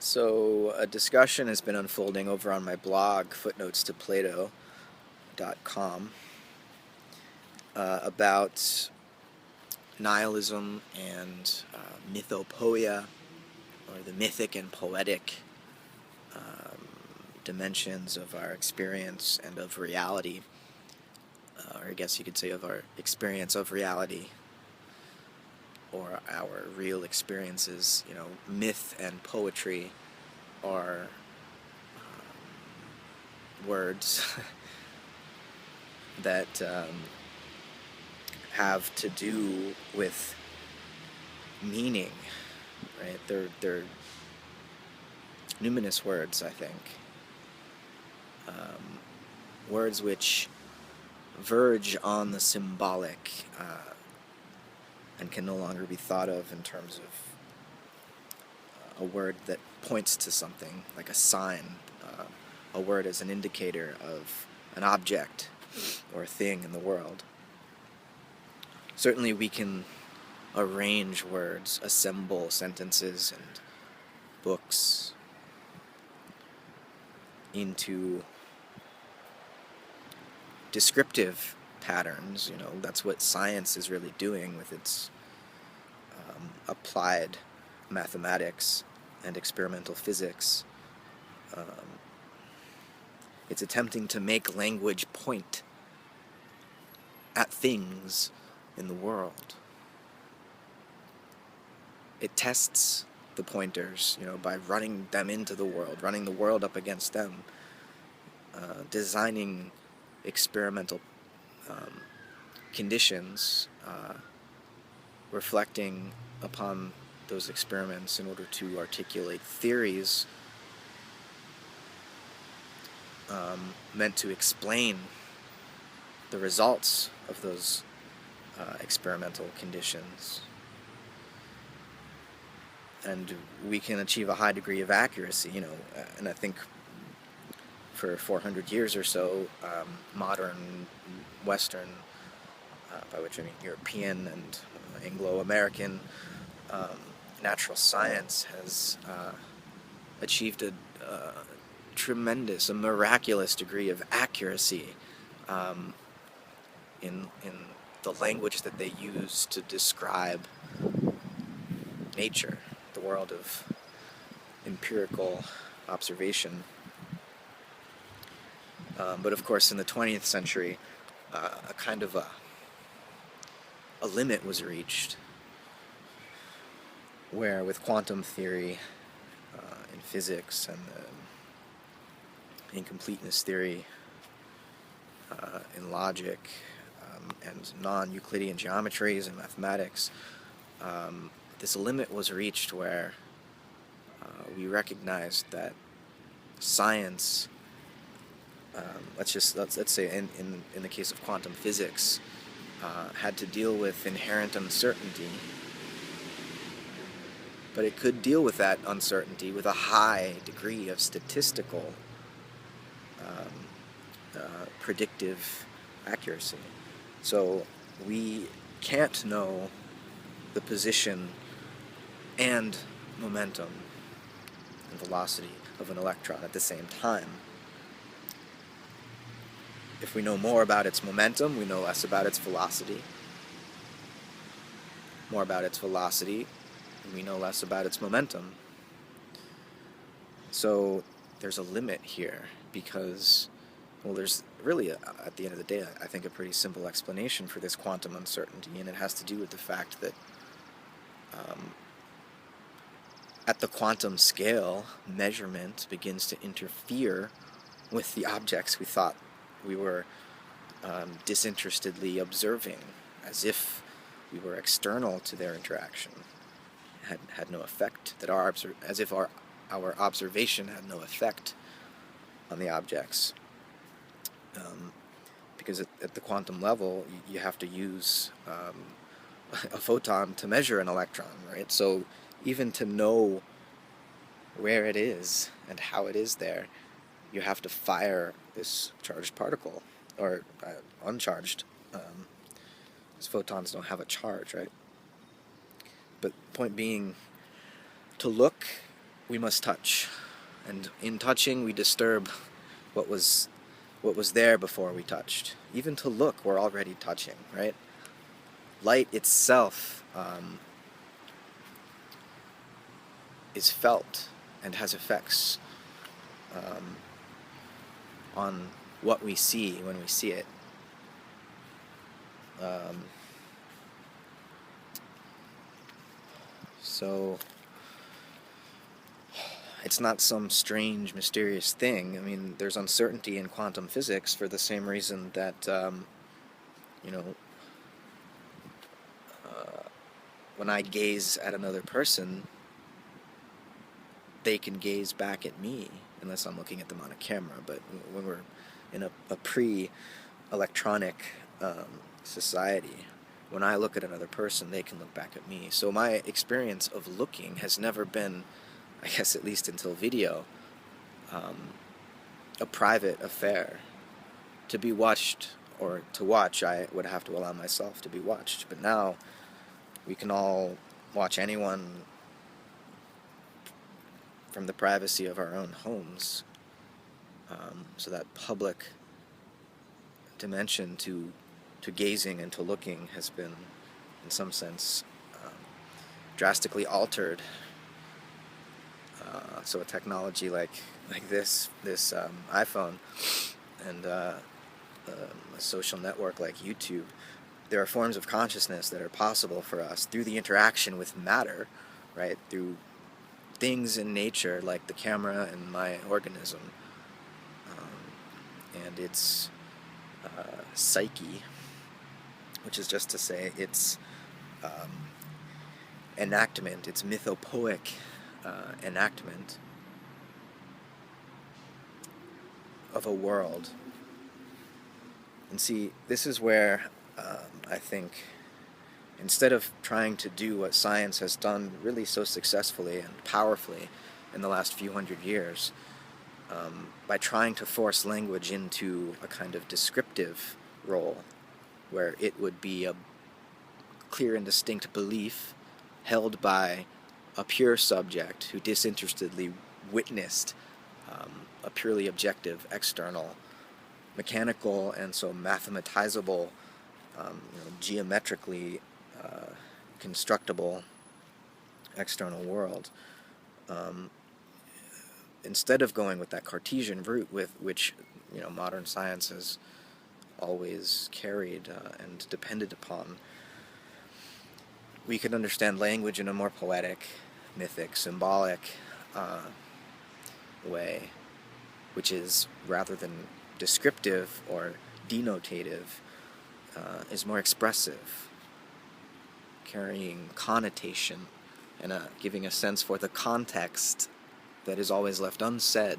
So, a discussion has been unfolding over on my blog, footnotesToPlato.com, about nihilism and mythopoeia, or the mythic and poetic dimensions of our experience and of reality, or I guess you could say of our experience of reality, or our real experiences. Myth and poetry are words that have to do with meaning, right? They're numinous words, I think. Words which verge on the symbolic and can no longer be thought of in terms of a word that points to something, like a sign, a word as an indicator of an object or a thing in the world. Certainly we can arrange words, assemble sentences and books into descriptive patterns. That's what science is really doing with its applied mathematics and experimental physics. It's attempting to make language point at things in the world. It tests the pointers, by running them into the world, running the world up against them, designing experimental conditions, reflecting upon those experiments in order to articulate theories meant to explain the results of those experimental conditions. And we can achieve a high degree of accuracy, and I think for 400 years or so, modern Western, by which I mean European and Anglo-American, natural science has achieved a tremendous, a miraculous degree of accuracy in the language that they use to describe nature, the world of empirical observation. But of course, in the 20th century, a kind of a limit was reached, where with quantum theory in physics and incompleteness theory in logic and non-Euclidean geometries and mathematics, this limit was reached where we recognized that science, let's say in the case of quantum physics, had to deal with inherent uncertainty, but it could deal with that uncertainty with a high degree of statistical predictive accuracy. So we can't know the position and momentum and velocity of an electron at the same time. If we know more about its momentum, we know less about its velocity. More about its velocity, we know less about its momentum. So there's a limit here because, there's really, at the end of the day, I think a pretty simple explanation for this quantum uncertainty, and it has to do with the fact that at the quantum scale, measurement begins to interfere with the objects we thought we were disinterestedly observing, as if we were external to their interaction, had no effect, as if our observation had no effect on the objects. Because at the quantum level, you have to use a photon to measure an electron, right? So even to know where it is and how it is there, you have to fire this charged particle, or uncharged, because photons don't have a charge, right? But the point being, to look we must touch, and in touching we disturb what was there before we touched. Even to look, we're already touching, right? Light itself is felt and has effects on what we see when we see it. So it's not some strange, mysterious thing. I mean, there's uncertainty in quantum physics for the same reason that, you know, when I gaze at another person, they can gaze back at me, unless I'm looking at them on a camera. But when we're in a pre-electronic society, when I look at another person, they can look back at me. So my experience of looking has never been, I guess at least until video, a private affair. To be watched, or to watch, I would have to allow myself to be watched. But now, we can all watch anyone from the privacy of our own homes. So that public dimension to gazing and to looking has been, in some sense, drastically altered. So a technology like this iPhone, and a social network like YouTube, there are forms of consciousness that are possible for us through the interaction with matter, right? Through things in nature like the camera and my organism, and its psyche, which is just to say its enactment, its mythopoeic enactment of a world. And see, this is where I think, instead of trying to do what science has done really so successfully and powerfully in the last few hundred years, by trying to force language into a kind of descriptive role, where it would be a clear and distinct belief held by a pure subject who disinterestedly witnessed a purely objective, external, mechanical, and so mathematizable, geometrically constructible external world. Instead of going with that Cartesian route with which modern science has always carried and depended upon, we can understand language in a more poetic, mythic, symbolic way, which is, rather than descriptive or denotative, is more expressive, carrying connotation and giving a sense for the context that is always left unsaid